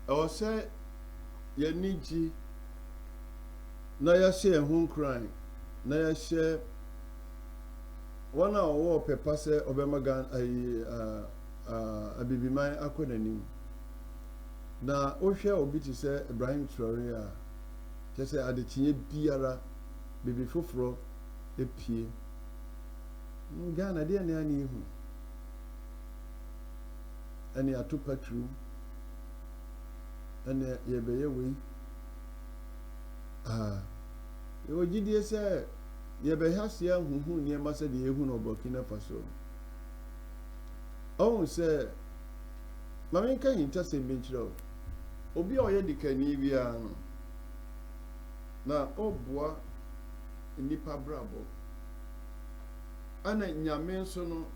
ɛwɔ sɛ yɛni gye na yɛahyɛ yɛn ho nkran na yɛahyɛ wɔn a wɔwɔ pɛpa sɛ ɔbɛma abibiman akɔ n'anim na wohwɛ obi te sɛ Ibrahim Traoré a kyɛ sɛ adekyeɛ biara bibi foforɔ epie Ghana deɛ ne ani ehu ɛne ato patru ɛne yɛbɛyɛ wei yɛwɔ gyidie sɛ yɛbɛhɛ aseɛ huhu nneɛma sɛ deɛ yɛhu no Burkina Faso ɔhu sɛ ma menka hintasɛm bi nkyerɛ wo obi a ɔyɛ dikani biara no na ɔboa nnipa brabɔ ana nyame nso no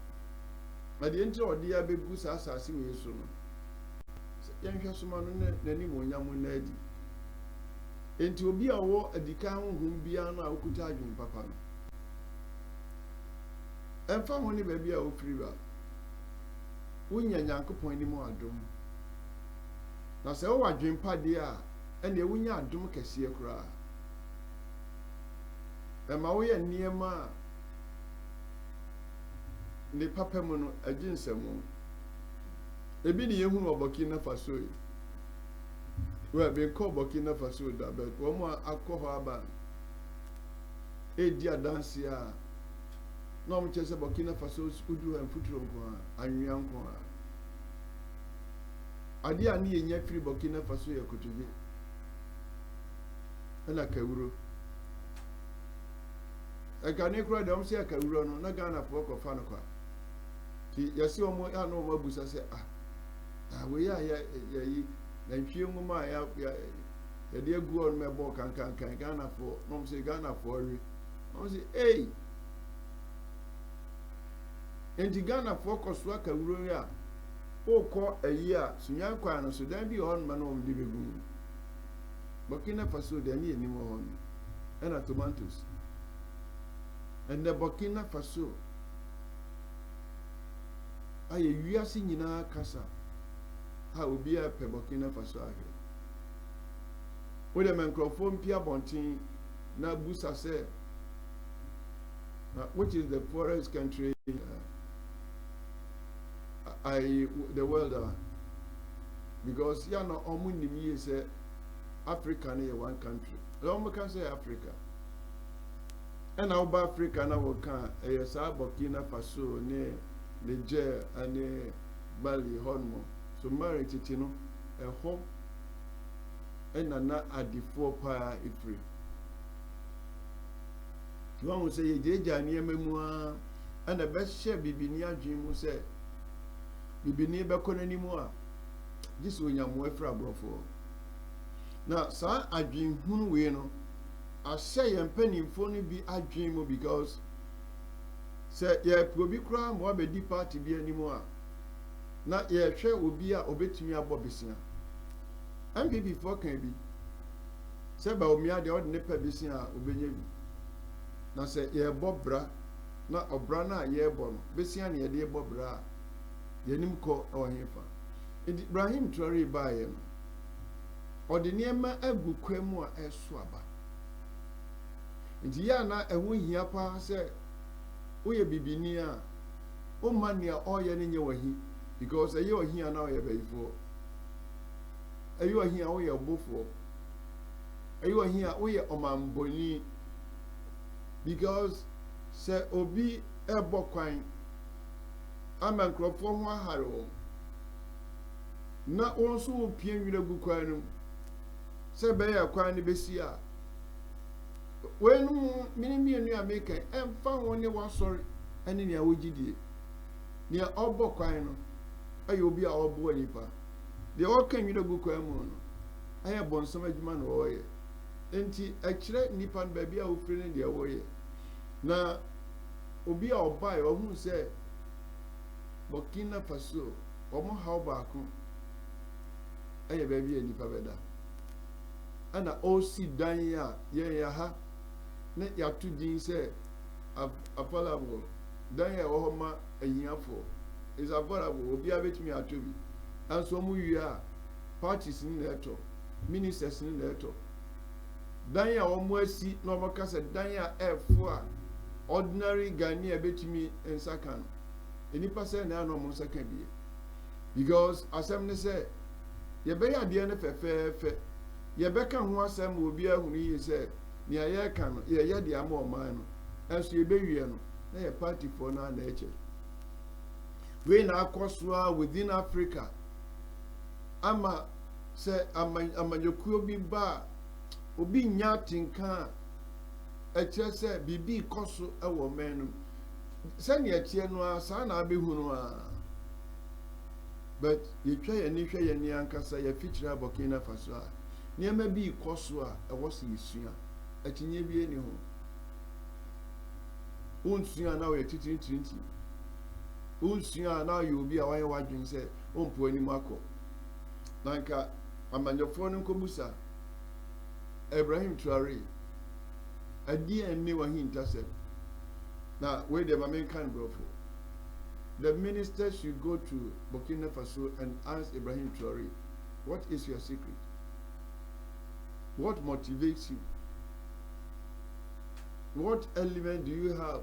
adeɛ nti ɔde ya bɛgu saa asase wei so no yɛnhwɛ soma no n'anim onyam na adi enti obi a ɔwɔ adika honhom biara no a wokuta adwene papa no ɛmfa ho ne baabi a wofiri ba wonya Nyankopɔn anim adom na sɛ wowɔ adwene pa deɛ a ɛnea wonya adom kɛseɛ koraa ɛma woyɛ nneɛma a ne papa mu no agye nsɛmo ebi ne yɛhu wɔ Burkina Faso yi bɛnkɔ Burkina Faso da bɛt wɔn a akɔ hɔ aba edi adanse a na wɔn kyerɛ sɛ Burkina Faso uduru mfuturo nko a anwea nko a adeɛ a ne yɛnya firi Burkina Faso yɛ kotodwe ɛna kawuro ɛkane kora deɛ wɔn sɛ kawuro no na Ghanafoɔ kɔfa no kwa ti yɛsi wɔn a na wɔn abusa sɛ wei a yɛyi na ntwie nwoma a yɛde agu hɔ no mɛbɔ kankankan Ghanafoɔ na wɔn sɛ Ghanafoɔ we wɔn sɛ enti Ghanafoɔ kɔ so akawuro yi a wokɔ ayi a sunyan kwan no so dan bi wɔ hɔ no na wɔn de bɛgu mu Burkina Faso deɛ ne yɛnim wɔ hɔ no ɛna tomatoes ɛnɛ Burkina Faso ayɛ wiase nyinaa kasa ha obiara pɛ Burkina Faso ahwɛ wode nkurɔfoɔ mpi abɔnten na busa sɛ which is the poorest country the world because ya na ɔmo nim yie sɛ Africa no yɛ one country ɔmo ka sɛ Africa ɛna woba Africa na wɔka ɛyɛ saa Burkina Faso ne Niger ane Mali hɔnom so mari titi no ɛhɔ ɛna na adifoɔ paa efiri wɔn sɛ yɛgyegya nneɛma mu a ɛna bɛhyɛ bibini adwene mu sɛ bibini bɛkɔ n'anim a gye sɛ onyamoa afiri aborɔfoɔ na saa adwene hunu wei no ahyɛ yɛn mpanimfoɔ no bi adwene mu because sɛ yɛpɛ obi koraa ma wabɛdi party bi anim a na yɛhwɛ obi a obetumi abɔ besia MPP foɔ kan bi sɛ ba omia deɛ ɔde ne pɛ besia a obenya bi na sɛ yɛbɔ bra na ɔbra na yɛbɔ no besia ne yɛde bɔ bra a yɛnim kɔ ɛwɔ hefa Ibrahim Traoré baayɛ no ɔde nneɛma agu kwa mu a ɛso aba nti ya na ɛho hia paa sɛ woyɛ bibini a ɔma nea ɔyɛ ne nyɛ wahi because ɛyɛ ɔhia na ɔyɛ bɛyifoɔ ɛyɛ ɔhia woyɛ ɔbofoɔ ɛyɛ ɔhia woyɛ ɔmambɔni because sɛ obi ɛbɔ kwan ama nkurɔfoɔ ho ahare wɔn na wɔn nso wɔpie nwere gu kwan no sɛ bɛyɛ kwan no bɛsi a wɔn mmienu a meka ɛmfa wɔn ne wɔasɔre ɛne nea wɔgyidie nea ɔbɔ kwan no ɛyɛ obi a ɔboa nipa deɛ ɔka nwere gu kwan mu no ɛyɛ bɔnsɛm adwuma na ɔyɛ enti ɛkyerɛ nipa no baabi a ofiri ne deɛ wɔyɛ na obi a ɔbaa yɛ ɔhu sɛ Burkina Faso wɔn haw baako ɛyɛ baabi a nipa bɛda ɛna ɔsi dan a yɛyɛ ha ne yɛato din sɛ affordable dan a ɛwɔ hɔ ma ahiafoɔ is affordable obi a betumi ato bi nso wɔn wie a parties in the to ministers in the to dan ya omo asi na omo kasa dan ya efo a ordinary Ghanaian betimi ensaka no enipa say na no omo saka bie because asem ne say ye be ya de ne fefefe ye be ka ho asem obi ahunu yi say ne ye ka no ye ye de ama oman no enso ye be wie no na ye party for na na eche we na akosua within Africa ama say amanyokuo bi ba obi nya tinka eche say bibi koso ewo menum say ne eche no asa na abehu no a but ye twa ye ni hwe ye ni ankasa ye feature Burkina Faso a niema bi koso a ewo se yesua atinye bi eni ho unsua na we titintinti unsua na ye obi a waye wadwen say ompo ani mako nanka amanyofo no nkobusa Ibrahim Traoré adi enni wa hinta said now where the main can go for the minister should go to Burkina Faso and ask Ibrahim Traoré, what is your secret? What motivates you? What element do you have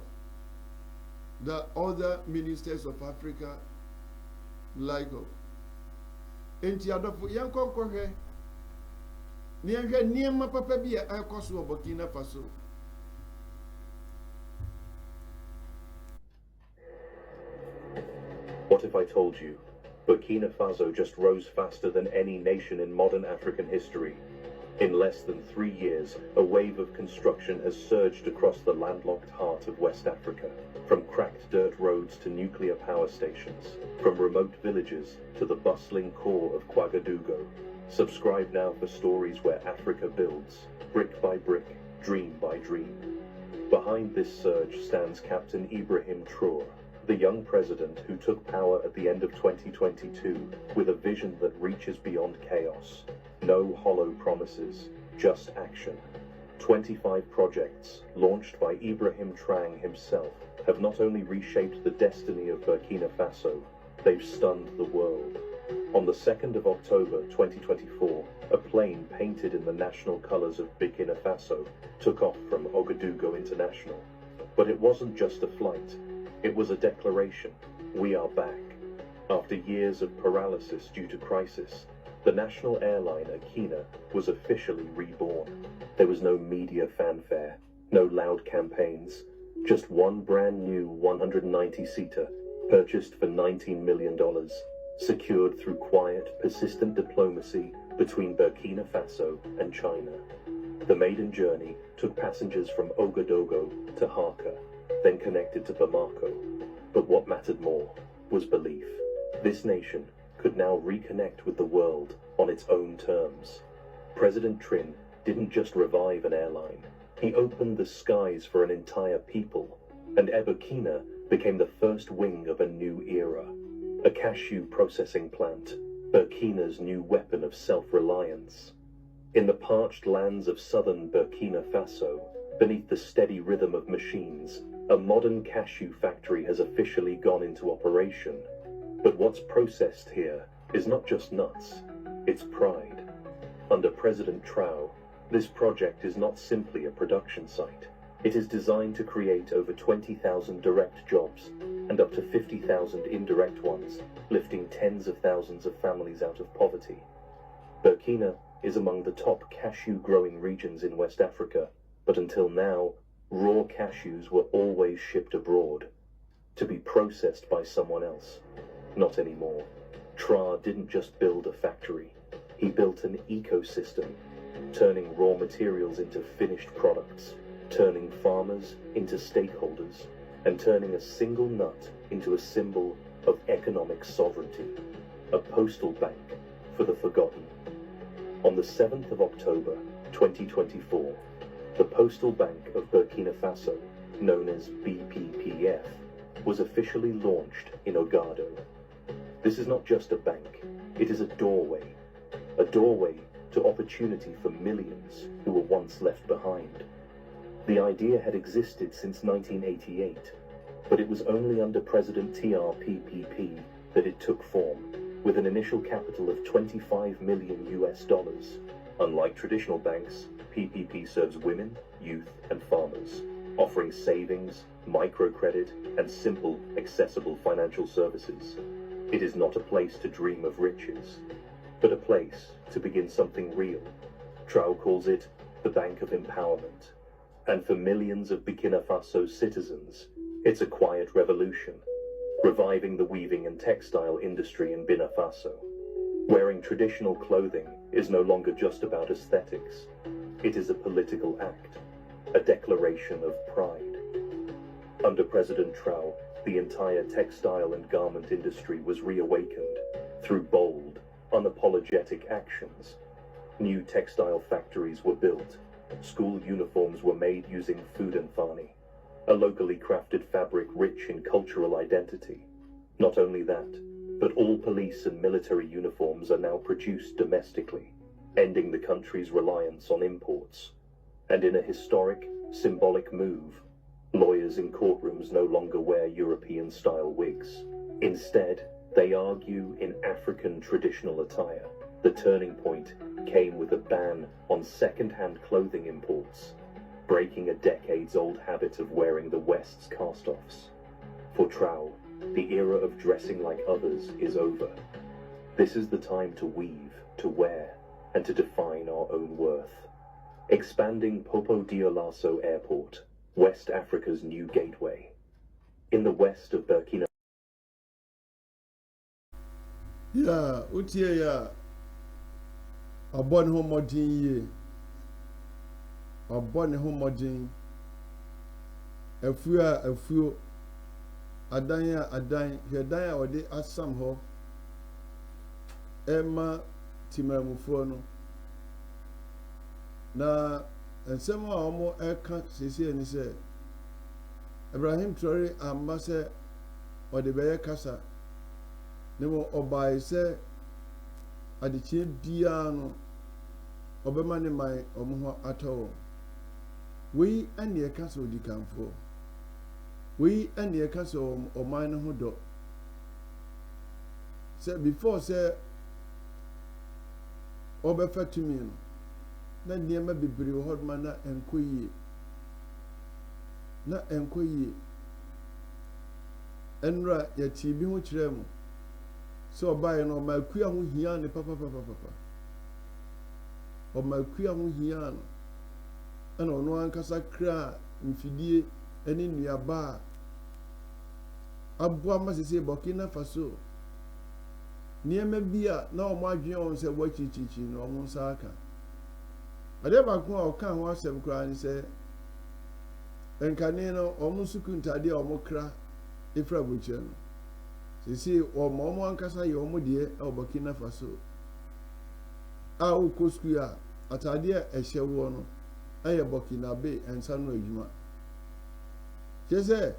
that other ministers of Africa like of? Enti adofo yankoko hwe ni hwe niema papa bi a akoso Burkina Faso. What if I told you Burkina Faso just rose faster than any nation in modern African history? In less than 3 years, a wave of construction has surged across the landlocked heart of West Africa, from cracked dirt roads to nuclear power stations, from remote villages to the bustling core of Ouagadougou. Subscribe now for stories where Africa builds, brick by brick, dream by dream. Behind this surge stands Captain Ibrahim Traore, the young president who took power at the end of 2022 with a vision that reaches beyond chaos. No hollow promises, just action. 25 projects, launched by Ibrahim Traoré himself, have not only reshaped the destiny of Burkina Faso, they've stunned the world. On the 2nd of October 2024, a plane painted in the national colors of Burkina Faso took off from Ouagadougou International. But it wasn't just a flight. It was a declaration. We are back. After years of paralysis due to crisis, the national airline Akina was officially reborn. There was no media fanfare, no loud campaigns, just one brand new 190-seater purchased for $19 million, secured through quiet, persistent diplomacy between Burkina Faso and China. The maiden journey took passengers from Ouagadougou to Harka, then connected to Bamako. But what mattered more was belief. This nation could now reconnect with the world on its own terms. President Traoré didn't just revive an airline, he opened the skies for an entire people, and Burkina became the first wing of a new era. A cashew processing plant, Burkina's new weapon of self-reliance. In the parched lands of southern Burkina Faso, beneath the steady rhythm of machines, a modern cashew factory has officially gone into operation. But what's processed here is not just nuts, it's pride. Under President Traoré, this project is not simply a production site. It is designed to create over 20,000 direct jobs and up to 50,000 indirect ones, lifting tens of thousands of families out of poverty. Burkina is among the top cashew growing regions in West Africa, but until now, raw cashews were always shipped abroad, to be processed by someone else. Not anymore. Traoré didn't just build a factory, he built an ecosystem, turning raw materials into finished products, turning farmers into stakeholders, and turning a single nut into a symbol of economic sovereignty, a postal bank for the forgotten. On the 7th of October 2024, the Postal Bank of Burkina Faso, known as BPPF, was officially launched in Ouagadougou. This is not just a bank, it is a doorway to opportunity for millions who were once left behind. The idea had existed since 1988, but it was only under President TRPPP that it took form. with an initial capital of 25 million US dollars. Unlike traditional banks, PPP serves women, youth, and farmers, offering savings, microcredit, and simple, accessible financial services. It is not a place to dream of riches, but a place to begin something real. Traoré calls it the Bank of Empowerment. And for millions of Burkina Faso citizens, it's a quiet revolution, reviving the weaving and textile industry in Burkina Faso. Wearing traditional clothing is no longer just about aesthetics. It is a political act, a declaration of pride. Under President Traoré, the entire textile and garment industry was reawakened through bold, unapologetic actions. New textile factories were built. School uniforms were made using food and fani, a locally crafted fabric rich in cultural identity. Not only that, but all police and military uniforms are now produced domestically, ending the country's reliance on imports. And in a historic, symbolic move, lawyers in courtrooms no longer wear European-style wigs. Instead, they argue in African traditional attire. The turning point came with a ban on second-hand clothing imports, breaking a decades-old habit of wearing the West's cast-offs. For Traoré, the era of dressing like others is over. This is the time to weave, to wear, and to define our own worth. Expanding Popo Dioulasso Airport, West Africa's new gateway. In the west of Burkina Yeah, utie abon homodin ye. Abon homodin. Afuo adan hwedan a ode asam ho. Emma timamufo no. Na ensem a omo eka sesi ani se Ibrahim Traoré amma se ode beye kasa nemo obai se adichie bia no obema ne mai omo ho atawo we ane e kasa odikanfo we ane e kasa oman no ho do se before se obefa tumi no na niema bibiri wo hodma na enkoyi enra ya tibi ho kiremu so obaye no makua ho hia ne papa o makua ho hia no ana ono ankasa kra mfidie ene nuaba abua masese Burkina Faso niema bia na omo adwen on se wachichichi no omo saka ade ba ko o kan ho asem kra ni se enkane no omo suku ntade omo kra ifra boche no sisi omo ankasa ye omo de e Burkina Faso a o kosku a atade a ehye wo no aye Burkina Be ensa no adwuma kese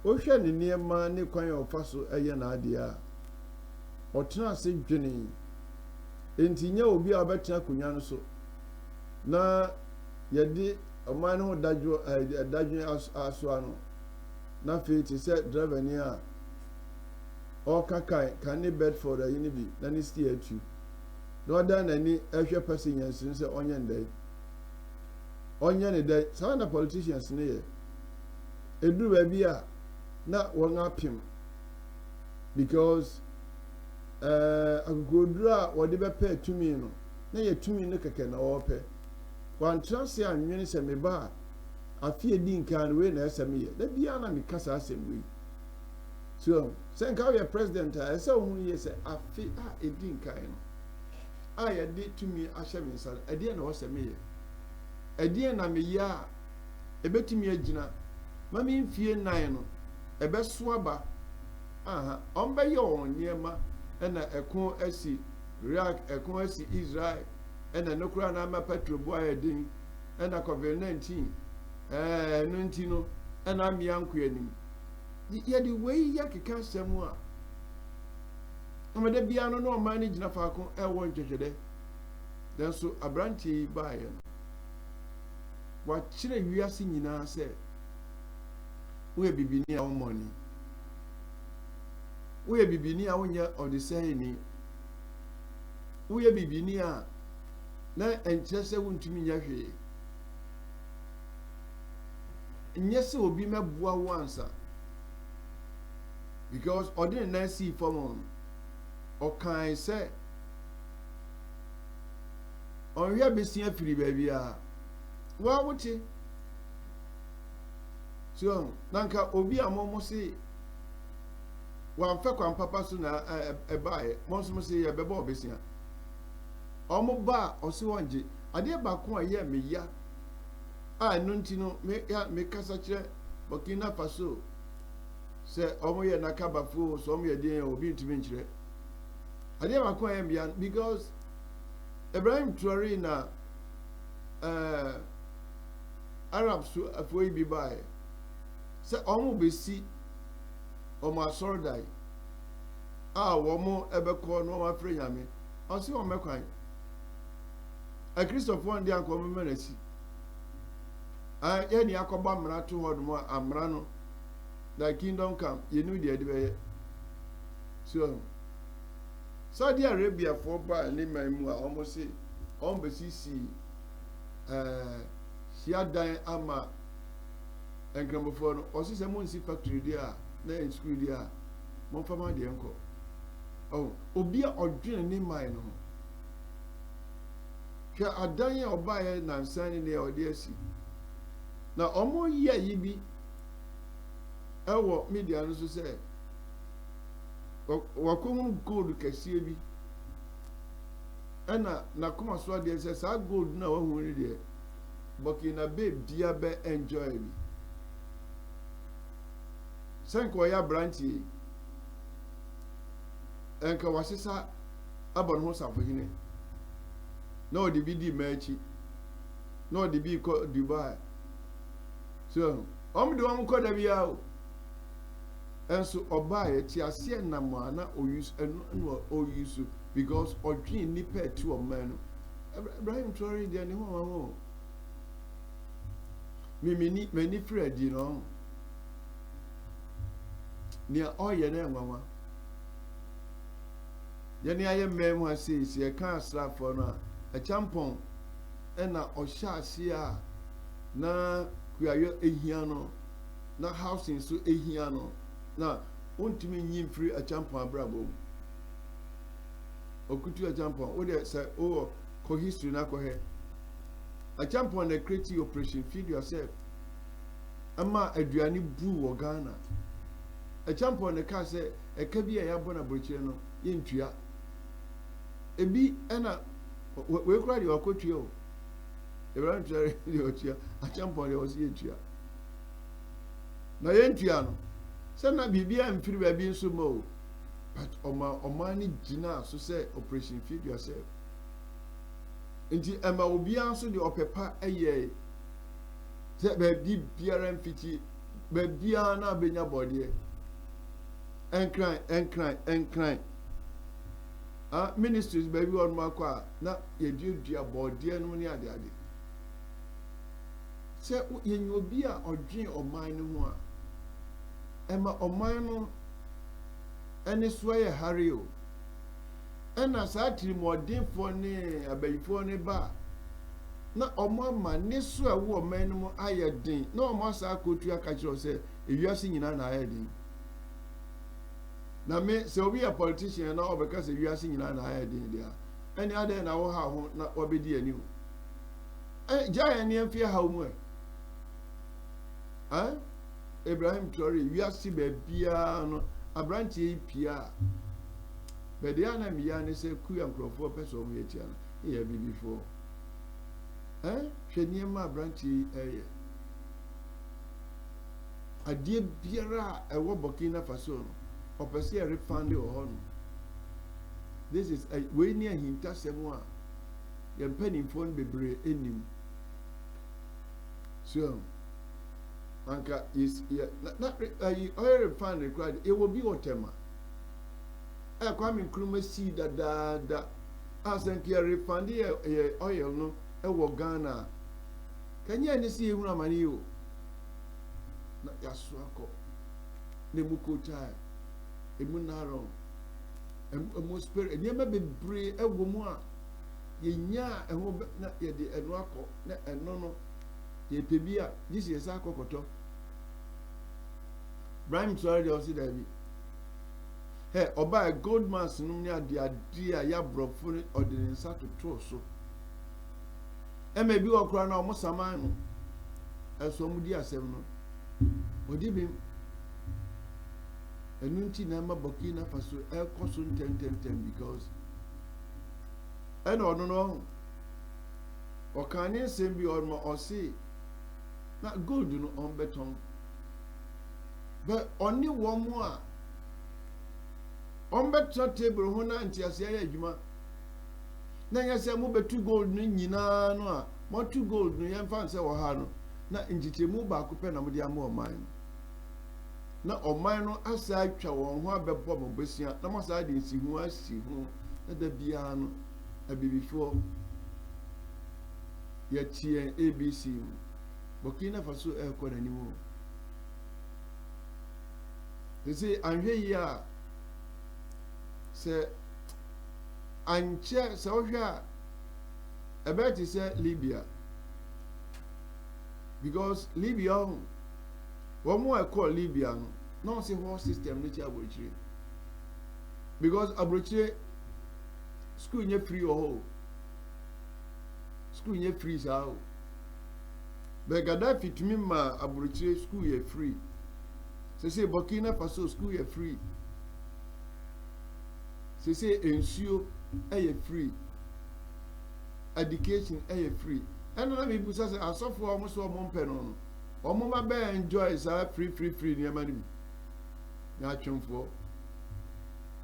o hwe ne niema ne kwan o faso eye na ade a otena se dwene entinya obi a betra kunya no so na yedi oman ho dajo aso ano na fiti se driver ni a o kan ni Bedford ayi bi na ni steer atu no da na ni ehwe passenger sin se onye ne dai some of the politicians ne ye edu ba bi a na won apim because agodura wode be pay tumi no na ye tumi no keke na wo pe wan trust ya nwene se me ba afie di nkan we na ese me ye da bia na me kasa asem we so sen ka we president a ese ohun ye se afi a edi nkan no a ye di tumi ahye me nsa edi na wo se me ye edi na me ya ebetumi agina ma me mfie nan no ebe so aba aha ombe ye on niema ena ekon asi Iraq ekon asi Israel ena nokura na ma petrol bo ayedin ena COVID-19 no ntino ena mianko anim ye di we ya keka semu a amade bia no no man ni gina faako e wo ntwehwede den so abranti baaye wa kire wiase nyina se we bibini a womoni woyɛ bibini a wonyɛ ɔdesɛni woyɛ bibini a na ɛnkyerɛ sɛ wontumi nyɛ hwee nyɛ sɛ obi mɛboa wo ansa because ɔde ne nan sii fam no ɔkae sɛ ɔnhwɛ besia firi baabi a waa wote so nanka obi a mo se wamfa kwan papa so na ɛbaeɛ mo nso mo se yɛbɛbɔ ɔbesia ɔmo ba a ɔse wɔngye adeɛ baako a ɛyɛ meya a ɛno nti no mekasa kyerɛ Burkina Faso sɛ ɔmo yɛ nakabafo so ɔmo yɛ deɛ obi ntumi nkyerɛ adeɛ baako a ɛyɛ meya because Ibrahim Traoré na Arabs afo yi bi baeɛ sɛ ɔmo bɛsi ɔmo asɔredan a wɔmo ɛbɛkɔ na ɔmo afrɛ nyame ɔse ɔmo mɛkwan akristofoɔ ndi anka ɔmo mɛna si yɛni akɔba mmara to hɔ nom amara no the kingdom come yɛnu deɛ ɛde bɛyɛ so Saudi Arabia for ba ne man mu a ɔmo se ɔmo bɛsisi hyiadan ama nkramofoɔ no ɔse sɛ mo nsi factory deɛ a na in school deɛ a mo mfa ma deɛ nkɔ obi a ɔdwene ne man no hwɛ adan a ɔbaeɛ nansa ne nea ɔde asi na ɔmo yɛ yi bi ɛwɔ media no so sɛ wakɔhu gold kɛseɛ bi ɛna nakoma so adeɛ sɛ saa gold na wahu ne deɛ Burkina bia bɛ enjoy bi sɛ nka ɔyɛ aberanteɛ ɛnka wasesa aba ne ho safohene na ɔde bi di m'akyi na ɔde bi kɔ Dubai so ɔmo de ɔmo kɔ da bia o ɛnso ɔbaa yɛ te aseɛ nam a na ɔyusu because ɔdwen nipa ɛti ɔman no Ibrahim Traoré deɛ ne ho ho m'ani firi adi no nea ɔyɛ na ɛnwanwa yɛne ayɛ mmaa mu ase si ɛka asraafoɔ no a ɛkyampɔn ɛna ɔhyɛ ase a na kuayɔ ehia no na housing so ehia no na wontumi nyi mfiri ɛkyampɔn abrabɔ mu okutu ɛkyampɔn wo deɛ sɛ wowɔ kɔ history na kɔhɛ ɛkyampɔn na create operation feed yourself ama aduane bu wɔ Ghana ɛkyampɔn na ka sɛ ɛka bi a yɛabɔ na borokyire no yɛntua ebi ɛna wei kora deɛ wakɔtua o Ibrahim Traoré deɛ ɔtua ɛkyampɔn deɛ ɔsi yɛntua na yɛntua no sɛ na biribia mfiri baabi nso ma o but ɔma ne gyina so sɛ operation feed yourself nti ɛma obiara nso de ɔpɛpa ɛyɛ sɛ baabi biara mfiti baabiara na abɛnya bɔdeɛ ɛnkran ministries baabi wɔ nom akɔ a na yɛduadua bɔdeɛ no ne adeade sɛ yɛnyɛ obi a ɔdwen ɔman no ho a ɛma ɔman no ɛne so yɛ hare o ɛna saa tirimɔdenfoɔ ne abayifoɔ ne ba na ɔmo ama ne so a ɛwɔ ɔman no mu ayɛ den na ɔmo asa akɔtu aka kyerɛ sɛ ewiase nyinaa na ayɛ den na me sɛ obi yɛ politician na ɔbɛka sɛ ewiase nyinaa na ayɛ den deɛ ɛne adɛn na wɔha ho na wɔbɛdi anim gya yɛn ne mfie ha mu Ibrahim Traoré wiase baabiara no aberanteɛ yi pia bɛde a na meya ne sɛ kuya nkurɔfoɔ pɛ sɛ ɔmo yɛ tia no yɛ bibifoɔ hwɛ nneɛma aberanteɛ yi ɛyɛ adeɛ biara a ɛwɔ Burkina Faso no ɔpɛ sɛ yɛrefande wɔ hɔ no this is wei ne ahintasɛm a yɛn mpanimfoɔ no bebree anim so anka ɔyɛ refund kora de ɛwɔ bi wɔ Tema Kwame Nkrumah si dadaada asɛnka yɛ refund yɛ oil no ɛwɔ Ghana kanyɛ ne si ehunu amane yi o na yaso akɔ ne mu kotae emu naro emu spirit nyema bebre ewo mu a yenya eho na ye de eno akọ na eno no ye pebi a this is akokoto Ibrahim Traoré de osi dabi hey oba gold mask no ni ade a ya brofo odin nsa toto so bi okra na omo saman no eso mu di asem no odi bi enunti na ma Burkina Faso koso ntem because no okane sem bi ormo osi na gold no on beton but oni wo mu a on beton table ho na ntiase ya adwuma na yase mu betu gold no nyina no a mo tu gold no yemfa nse wo ha no na njitemu ba ko pe na mo de ama oman na oman no asa atwa won ho abebo mo besia na mo sa de nsi hu asi hu na da bia no abibifo ya tie ABC Burkina Faso ko na nimu ese anhwe ya se anche se ohwa about say Libya because Libya one more call Libya no say whole system nature abrochire because abrochire school nye free or school nye free sao but Gaddafi to me ma abrochire school ye free say Burkina Faso school ye free say ensure e free education e free and na me busa say asofo omo so omo mpe no omo ma be enjoy sa free ni amani na atwemfo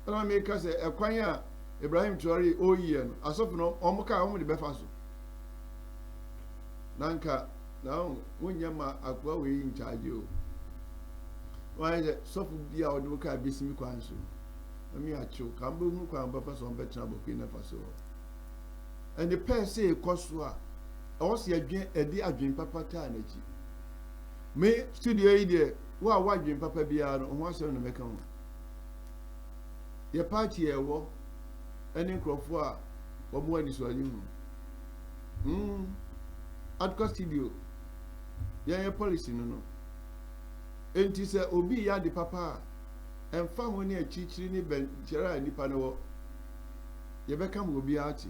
na me ka say ekwan a Ibrahim Traoré oyiye no asofo no omo ka omo de befa so nanka na wonya ma akwa we in charge o why the sofo bia o de ka besimi kwan so me acho kan be hu kwan befa so on betra Burkina Faso and the per say koso a was ya dwen edi adwen papa ta na chi me studio yi de wa adwen papa bia no ho asem no meka ho ye party e wo eni krofo a obo ani so ali hu Adkwart Studios ye policy no enti se obi ya de papa emfa ho ne achichiri ni ben chera nipa no wo ye beka mo obi ati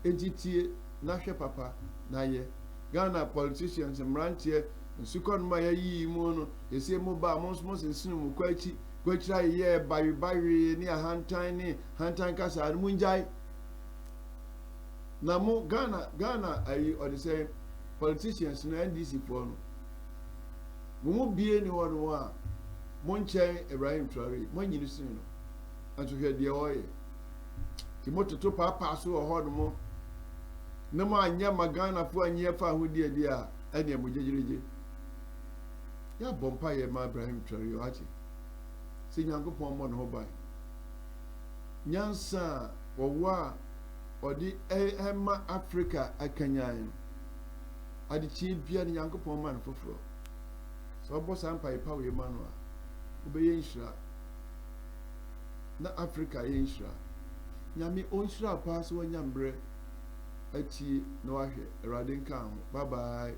enti tie na hwe papa na ye Ghana politicians mrantie nsukon ma yi mu no ese mu ba mo nsinu mu kwachira ye bayi ni hantan kasa mu njai na mo Ghana ayi or the same politicians na NDC for no mo bie ni wono a mo nchen Ibrahim Traoré mo nyini sinu no anto hwe de oye ti mototo papa so ho no mo na ma anya magana fo anya fa hodie dia ene mo jejereje ya bompa ye ma Ibrahim Traoré ati se Nyankopon mo no ho bai nyansa wowa odi ema Africa akanyan adi chi bia ni Nyankopon man foforo so bo sampa ipa we ma no a obeye nshira na Africa ye nshira nyame onshira pa so nyambre achi no ahwe erade nka ho bye bye